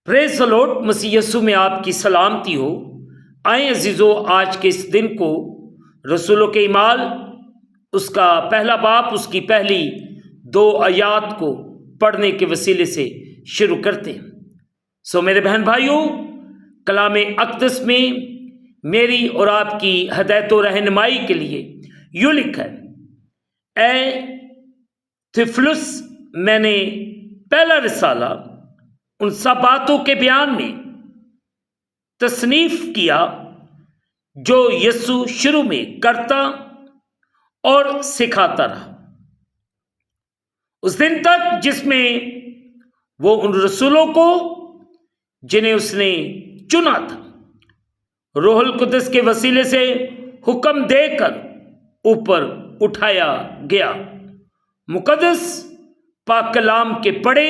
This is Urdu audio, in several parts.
پریز دی لارڈ، مسیح یسوع میں آپ کی سلامتی ہو۔ آئیں عزیزو، آج کے اس دن کو رسولوں کے اعمال اس کا پہلا باب اس کی پہلی 2 آیات کو پڑھنے کے وسیلے سے شروع کرتے ہیں۔ میرے بہن بھائیوں، کلام اقدس میں میری اور آپ کی ہدایت و رہنمائی کے لیے یوں لکھا ہے: اے تھیوفلس، میں نے پہلا رسالہ ان سب باتوں کے بیان میں تصنیف کیا جو یسوع شروع میں کرتا اور سکھاتا رہا، اس دن تک جس میں وہ ان رسولوں کو جنہیں اس نے چنا تھا روح القدس کے وسیلے سے حکم دے کر اوپر اٹھایا گیا۔ مقدس پاک کلام کے پڑھے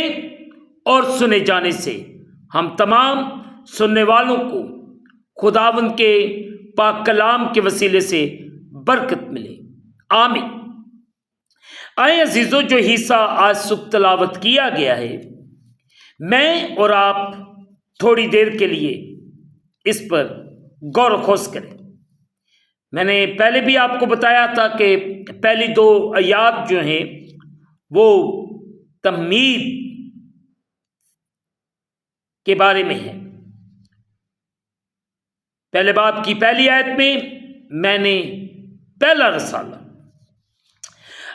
اور سنے جانے سے ہم تمام سننے والوں کو خداوند کے پاک کلام کے وسیلے سے برکت ملے، آمین۔ آئے عزیزو، جو حصہ آج صبح تلاوت کیا گیا ہے، میں اور آپ تھوڑی دیر کے لیے اس پر غور و خوض کریں۔ میں نے پہلے بھی آپ کو بتایا تھا کہ پہلی 2 آیات جو ہیں وہ تمہید کے بارے میں ہے۔ پہلے باب کی پہلی آیت میں نے پہلا رسالہ،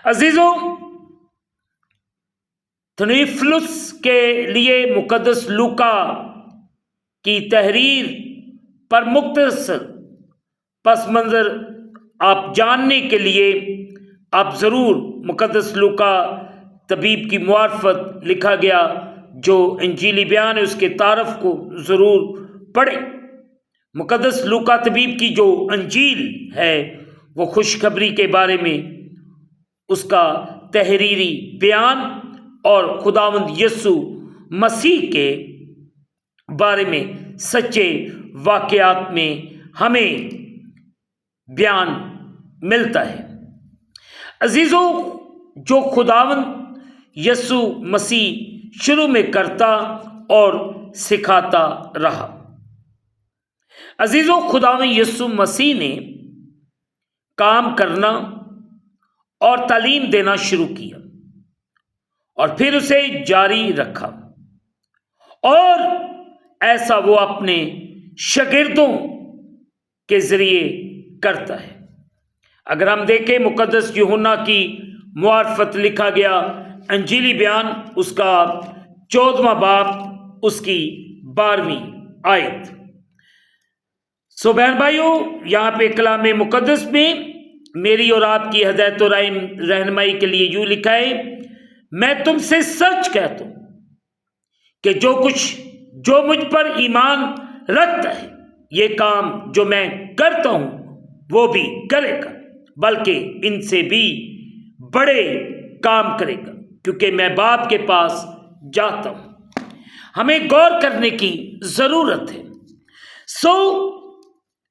عزیزو، تھیوفلس کے لیے مقدس لوکا کی تحریر پر مختصر پس منظر آپ جاننے کے لیے آپ ضرور مقدس لوکا طبیب کی معرفت لکھا گیا جو انجیلی بیان ہے اس کے تعارف کو ضرور پڑھیں۔ مقدس لوکا طبیب کی جو انجیل ہے وہ خوشخبری کے بارے میں اس کا تحریری بیان اور خداوند یسوع مسیح کے بارے میں سچے واقعات میں ہمیں بیان ملتا ہے۔ عزیزو، جو خداوند یسوع مسیح شروع میں کرتا اور سکھاتا رہا، عزیزو، خداوند یسوع مسیح نے کام کرنا اور تعلیم دینا شروع کیا اور پھر اسے جاری رکھا، اور ایسا وہ اپنے شاگردوں کے ذریعے کرتا ہے۔ اگر ہم دیکھیں مقدس یوحنا کی معرفت لکھا گیا انجیلی بیان اس کا 14واں باب اس کی 12ویں آیت۔ بہن بھائیوں، یہاں پہ کلام مقدس میں میری اور آپ کی ہدایت و رہنمائی کے لیے یوں لکھا ہے: میں تم سے سچ کہتا ہوں کہ جو مجھ پر ایمان رکھتا ہے یہ کام جو میں کرتا ہوں وہ بھی کرے گا، بلکہ ان سے بھی بڑے کام کرے گا، کیونکہ میں باپ کے پاس جاتا ہوں۔ ہمیں غور کرنے کی ضرورت ہے۔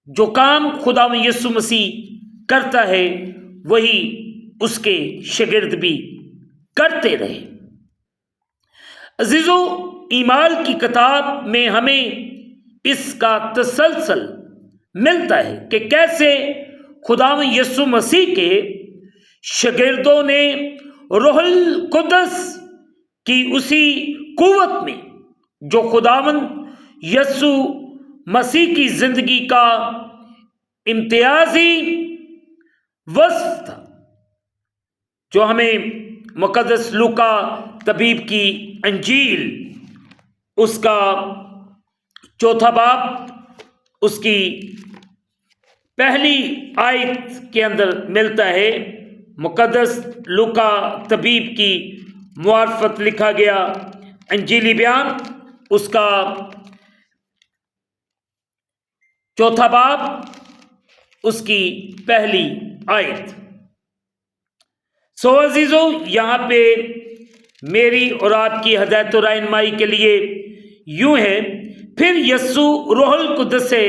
جو کام خداوند یسوع مسیح کرتا ہے وہی اس کے شاگرد بھی کرتے رہے۔ عزیزو، اعمال کی کتاب میں ہمیں اس کا تسلسل ملتا ہے کہ کیسے خداوند یسوع مسیح کے شاگردوں نے روح القدس کی اسی قوت میں جو خداوند یسوع مسیح کی زندگی کا امتیازی وصف تھا، جو ہمیں مقدس لوکا طبیب کی انجیل اس کا 4واں باب اس کی پہلی آیت کے اندر ملتا ہے۔ مقدس لوکا طبیب کی معرفت لکھا گیا انجیلی بیان اس کا 4واں باب اس کی پہلی آیت۔ عزیزو، یہاں پہ میری اور آپ کی ہدایت و رہنمائی کے لیے یوں ہے: پھر یسوع روح القدس سے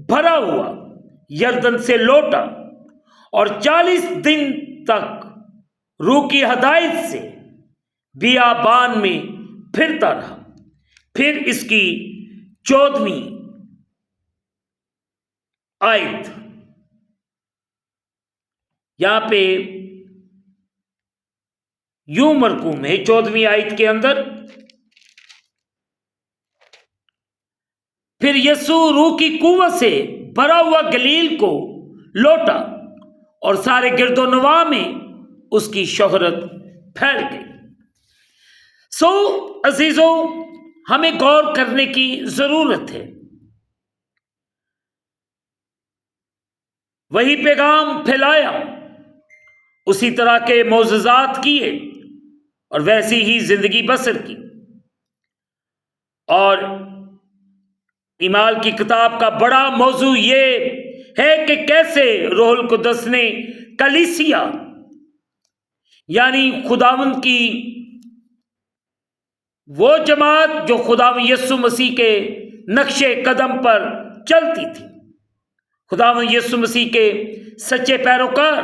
بھرا ہوا یردن سے لوٹا اور 40 دن تک روح کی ہدایت سے بیابان میں پھرتا رہا، پھر اس کی 14ویں آیت، یہاں پہ یوں مرقوم ہے 14ویں آیت کے اندر، پھر یسوع روح کی قوت سے بھرا ہوا گلیل کو لوٹا اور سارے گرد و نواح میں اس کی شہرت پھیل گئی۔ عزیزوں، ہمیں غور کرنے کی ضرورت ہے۔ وہی پیغام پھیلایا، اسی طرح کے معجزات کیے اور ویسی ہی زندگی بسر کی۔ اور اعمال کی کتاب کا بڑا موضوع یہ ہے کہ کیسے روح القدس نے کلیسیا یعنی خداوند کی وہ جماعت جو خداوند یسوع مسیح کے نقش قدم پر چلتی تھی، خداوند یسوع مسیح کے سچے پیروکار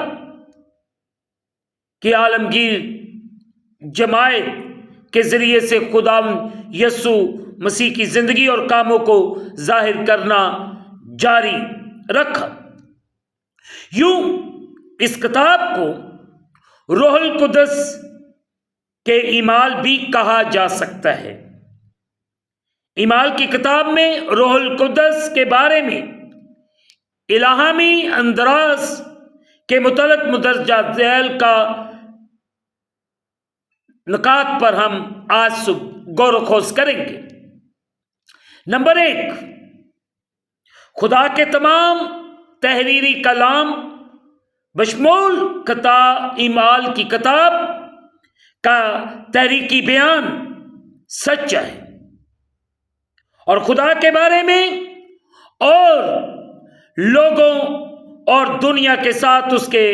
کی عالمگیر جماعت کے ذریعے سے خداوند یسوع مسیح کی زندگی اور کاموں کو ظاہر کرنا جاری رکھا۔ یوں اس کتاب کو روح القدس کے اعمال بھی کہا جا سکتا ہے۔ اعمال کی کتاب میں روح القدس کے بارے میں الہامی اندراز کے متعلق مندرجہ ذیل کا نکات پر ہم آج صبح غور و خوض کریں گے۔ نمبر 1، خدا کے تمام تحریری کلام بشمول اعمال کی کتاب کا تحریکی بیان سچا ہے اور خدا کے بارے میں اور لوگوں اور دنیا کے ساتھ اس کے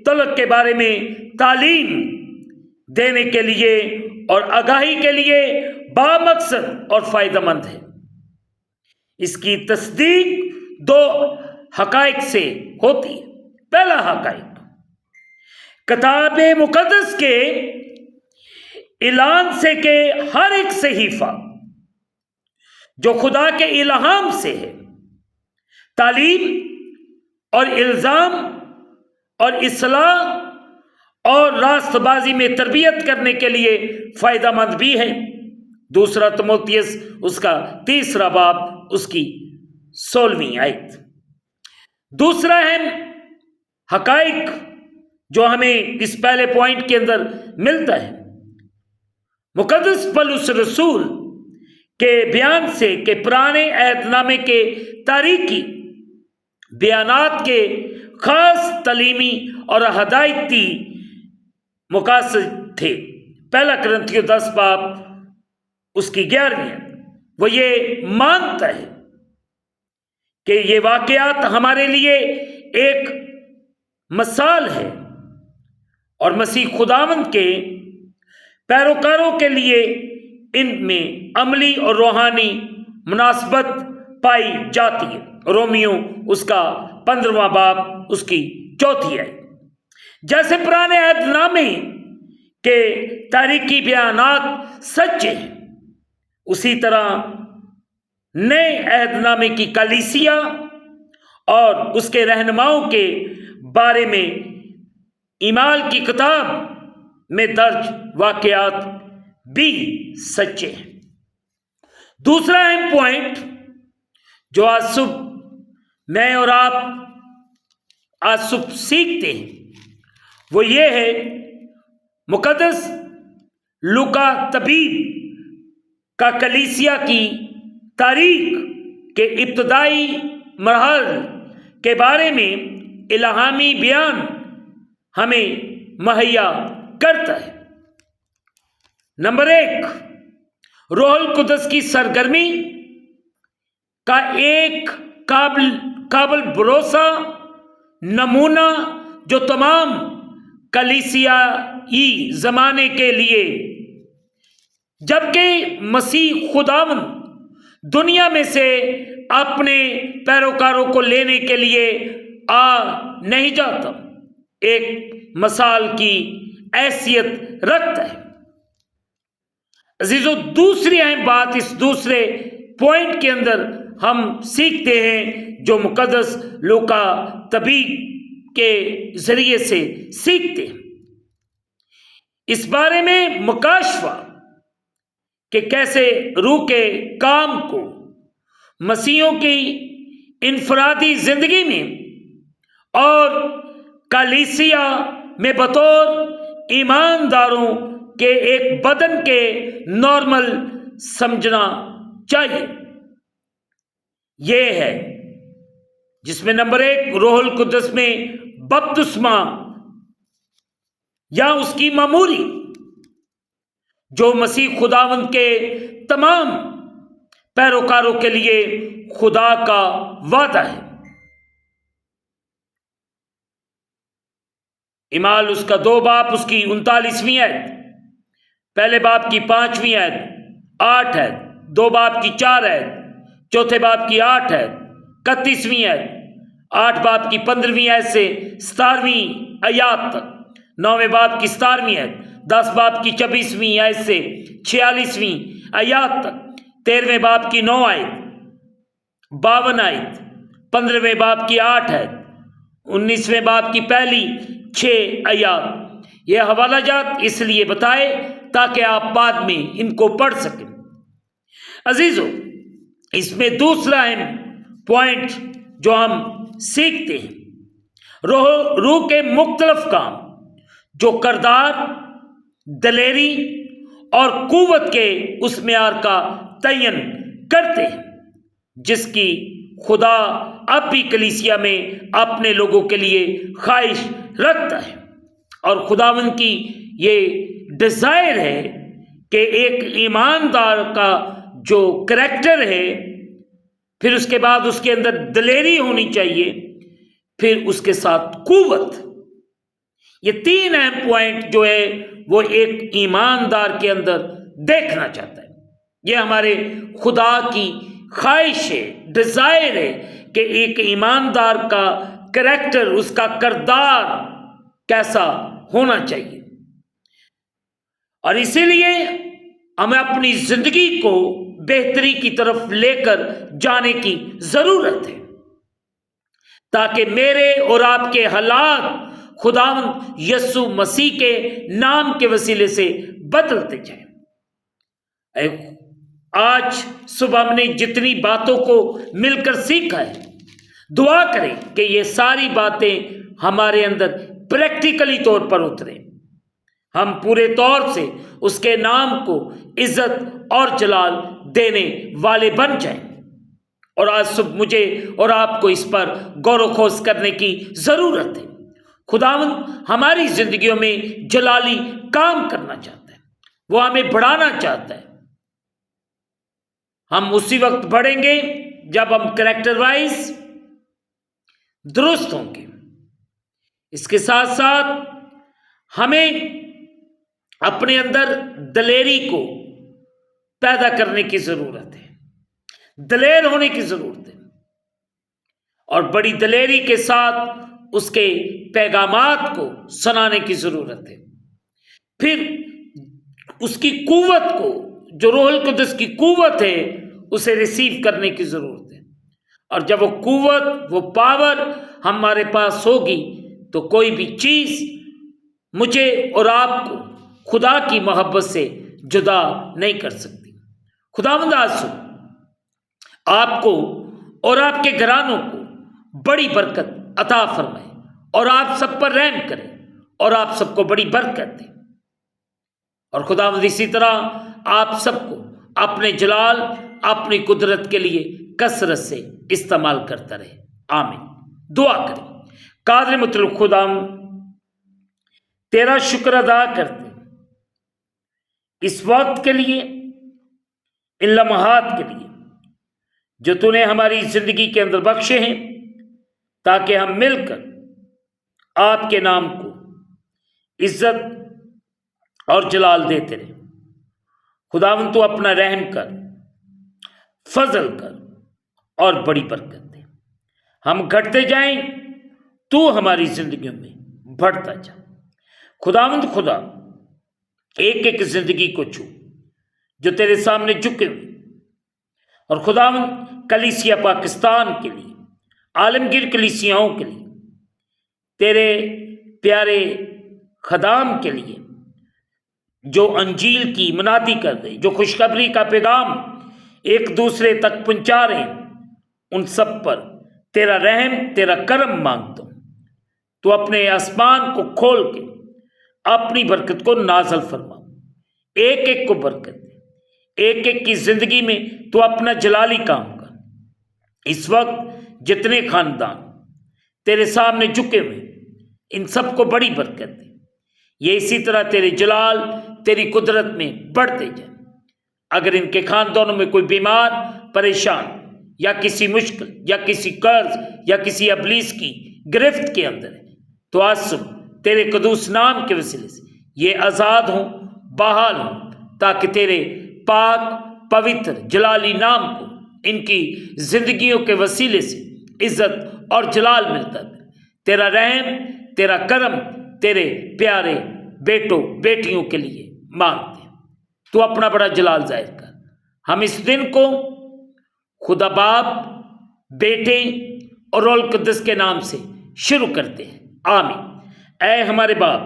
تعلق کے بارے میں تعلیم دینے کے لیے اور آگاہی کے لیے بامقصد اور فائدہ مند ہے۔ اس کی تصدیق 2 حقائق سے ہوتی ہے۔ پہلا حقائق، کتاب مقدس کے اعلان سے کہ ہر ایک صحیفہ جو خدا کے الہام سے ہے، تعلیم اور الزام اور اصلاح اور راست بازی میں تربیت کرنے کے لیے فائدہ مند بھی ہے۔ 2 تموتھیوس اس کا 3 باب اس کی 16ویں آیت۔ دوسرا اہم حقائق جو ہمیں اس پہلے پوائنٹ کے اندر ملتا ہے، مقدس پولس رسول کے بیان سے کہ پرانے عہد نامے کے تاریخی بیانات کے خاص تعلیمی اور ہدایتی مقاصد تھے۔ 1 کرنتھیوں 10 باب اس کی 11ویں، وہ یہ مانتا ہے کہ یہ واقعات ہمارے لیے ایک مثال ہے اور مسیح خداوند کے پیروکاروں کے لیے ان میں عملی اور روحانی مناسبت پائی جاتی ہے۔ رومیو اس کا 15واں باب اس کی 4تھی آیت۔ جیسے پرانے عہد نامے کے تاریخی بیانات سچے ہیں، اسی طرح نئے عہد نامے کی کلیسیا اور اس کے رہنماؤں کے بارے میں اعمال کی کتاب میں درج واقعات بھی سچے ہیں۔ دوسرا اہم پوائنٹ جو آج صبح میں اور آپ آج صبح سیکھتے ہیں وہ یہ ہے، مقدس لوکا طبیب کا کلیسیا کی تاریخ کے ابتدائی مراحل کے بارے میں الہامی بیان ہمیں مہیا کرتا ہے۔ نمبر 1، روح القدس کی سرگرمی کا ایک قابل بھروسہ نمونہ جو تمام کلیسیائی زمانے کے لیے، جبکہ مسیح خداوند دنیا میں سے اپنے پیروکاروں کو لینے کے لیے آ نہیں جاتا، ایک مثال کی حیثیت رکھتا ہے۔ عزیزو، دوسری اہم بات اس دوسرے پوائنٹ کے اندر ہم سیکھتے ہیں جو مقدس لوکا طبیب کے ذریعے سے سیکھتے ہیں، اس بارے میں مکاشفہ کہ کیسے روح کے کام کو مسیحیوں کی انفرادی زندگی میں اور کلیسیا میں بطور ایمانداروں کے ایک بدن کے نارمل سمجھنا چاہیے۔ یہ ہے جس میں نمبر 1 روح القدس میں بپتسمہ یا اس کی معمولی، جو مسیح خداوند کے تمام پیروکاروں کے لیے خدا کا وعدہ ہے۔ اعمال اس کا 2 باب اس کی 39ویں آیت، پہلے باب کی 5ویں آیت 8 ہے، 2 باب کی 4 آیت، چوتھے باب کی 8 ہے، 31ویں آیت، 8 باب کی 15ویں آیت سے 17ویں آیات تک، 9ویں باب کی 17ویں آیت، 10 باب کی 26ویں آیت سے 46ویں آیات تک، 13ویں باب کی 9 آیت، 52 آیت، 15ویں باب کی 8 آیت، 19ویں باب کی پہلی 6 آیات۔ یہ حوالہ جات اس لیے بتائے تاکہ آپ بعد میں ان کو پڑھ سکیں۔ عزیزو، اس میں دوسرا اہم پوائنٹ جو ہم سیکھتے ہیں، روح کے مختلف کام جو کردار، دلیری اور قوت کے اس معیار کا تعین کرتے ہیں جس کی خدا اب بھی کلیسیا میں اپنے لوگوں کے لیے خواہش رکھتا ہے، اور خداوند کی یہ ڈیزائر ہے کہ ایک ایماندار کا جو کریکٹر ہے، پھر اس کے بعد اس کے اندر دلیری ہونی چاہیے، پھر اس کے ساتھ قوت۔ یہ 3 اہم پوائنٹ جو ہے وہ ایک ایماندار کے اندر دیکھنا چاہتا ہے۔ یہ ہمارے خدا کی خواہش ہے، ڈیزائر ہے کہ ایک ایماندار کا کریکٹر، اس کا کردار کیسا ہونا چاہیے، اور اسی لیے ہمیں اپنی زندگی کو بہتری کی طرف لے کر جانے کی ضرورت ہے تاکہ میرے اور آپ کے حالات خداوند یسوع مسیح کے نام کے وسیلے سے بدلتے جائیں۔ آج صبح ہم نے جتنی باتوں کو مل کر سیکھا ہے، دعا کریں کہ یہ ساری باتیں ہمارے اندر پریکٹیکلی طور پر اتریں، ہم پورے طور سے اس کے نام کو عزت اور جلال دینے والے بن جائیں۔ اور آج صبح مجھے اور آپ کو اس پر غور و خوض کرنے کی ضرورت ہے۔ خداوند ہماری زندگیوں میں جلالی کام کرنا چاہتا ہے، وہ ہمیں بڑھانا چاہتا ہے۔ ہم اسی وقت بڑھیں گے جب ہم کریکٹر وائز درست ہوں گے۔ اس کے ساتھ ساتھ ہمیں اپنے اندر دلیری کو پیدا کرنے کی ضرورت ہے، دلیر ہونے کی ضرورت ہے، اور بڑی دلیری کے ساتھ اس کے پیغامات کو سنانے کی ضرورت ہے۔ پھر اس کی قوت کو، جو روح القدس کی قوت ہے، اسے ریسیو کرنے کی ضرورت ہے، اور جب وہ قوت، وہ پاور ہمارے پاس ہوگی تو کوئی بھی چیز مجھے اور آپ کو خدا کی محبت سے جدا نہیں کر سکتی۔ خداوند آج آپ کو اور آپ کے گھرانوں کو بڑی برکت عطا فرمائے، اور آپ سب پر رحم کرے، اور آپ سب کو بڑی برکت دے، اور خداوند اسی طرح آپ سب کو اپنے جلال، اپنی قدرت کے لیے کثرت سے استعمال کرتا رہے۔ آمین۔ دعا کریں۔ قادر مطلق خداوند، تیرا شکر ادا کرتے اس وقت کے لیے، ان لمحات کے لیے جو تو نے ہماری زندگی کے اندر بخشے ہیں، تاکہ ہم مل کر آپ کے نام کو عزت اور جلال دیتے رہیں۔ خداوند تو اپنا رحم کر، فضل کر اور بڑی برکت دے۔ ہم گھٹتے جائیں، تو ہماری زندگیوں میں بڑھتا جا۔ خداوند خدا ایک ایک زندگی کو چھو، جو تیرے سامنے جھکے ہوئے، اور خداوند کلیسیا پاکستان کے لیے، عالمگیر کلیسیاؤں کے لیے، تیرے پیارے خدام کے لیے جو انجیل کی منادی کر رہے، جو خوشخبری کا پیغام ایک دوسرے تک پہنچا رہے ہیں، ان سب پر تیرا رحم، تیرا کرم مانگتا ہوں۔ تو اپنے آسمان کو کھول کے اپنی برکت کو نازل فرما، ایک ایک کو برکت دے، ایک ایک کی زندگی میں تو اپنا جلالی کام کر۔ اس وقت جتنے خاندان تیرے سامنے جھکے ہوئے، ان سب کو بڑی برکت دے، یہ اسی طرح تیرے جلال، تیری قدرت میں بڑھتے جائیں۔ اگر ان کے خاندانوں میں کوئی بیمار، پریشان، یا کسی مشکل، یا کسی قرض، یا کسی ابلیس کی گرفت کے اندر ہے، تو آج صبح تیرے قدوس نام کے وسیلے سے یہ آزاد ہوں، بحال ہوں، تاکہ تیرے پاک، پوتر، جلالی نام کو ان کی زندگیوں کے وسیلے سے عزت اور جلال ملتا ہے۔ تیرا رحم، تیرا کرم تیرے پیارے بیٹوں بیٹیوں کے لیے مانگتے ہیں۔ تو اپنا بڑا جلال ظاہر کر۔ ہم اس دن کو خدا باپ، بیٹے اور روح القدس کے نام سے شروع کرتے ہیں، آمین۔ اے ہمارے باپ،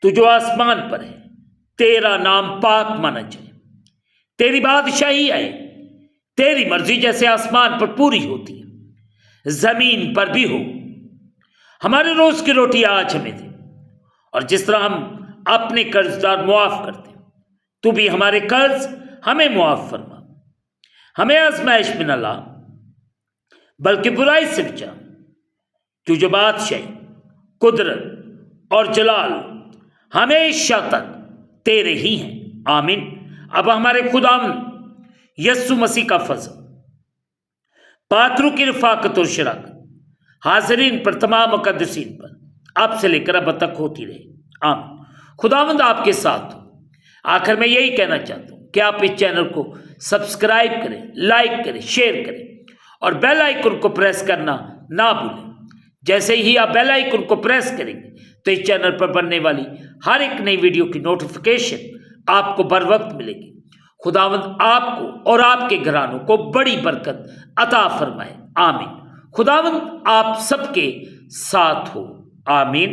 تو جو آسمان پر ہے، تیرا نام پاک مانا جائے، تیری بادشاہی آئے، تیری مرضی جیسے آسمان پر پوری ہوتی ہے زمین پر بھی ہو۔ ہمارے روز کی روٹی آج ہمیں دے، اور جس طرح ہم اپنے قرض دار معاف کرتے ہیں، تو بھی ہمارے قرض ہمیں معاف فرما۔ ہمیں آزمائش میں نہ لا، بلکہ برائی سے بچا، تو جو بادشاہی، قدرت اور جلال ہمیشہ تک تیرے ہی ہیں، آمین۔ اب ہمارے خداوند یسوع مسیح کا فضل، پاک روح کی رفاقت اور شراکت حاضرین پر، تمام مقدسین پر، اب سے لے کر اب تک ہوتی رہے، آمین۔ خداوند آپ کے ساتھ ہو۔ آخر میں یہی کہنا چاہتا ہوں کہ آپ اس چینل کو سبسکرائب کریں، لائک کریں، شیئر کریں، اور بیل آئیکن کو پریس کرنا نہ بھولیں۔ جیسے ہی آپ بیل آئیکن کو پریس کریں گے تو اس چینل پر بننے والی ہر ایک نئی ویڈیو کی نوٹیفیکیشن آپ کو بر وقت ملے گی۔ خداوند آپ کو اور آپ کے گھرانوں کو بڑی برکت عطا فرمائے، آمین۔ خداوند آپ سب کے ساتھ ہو، آمین۔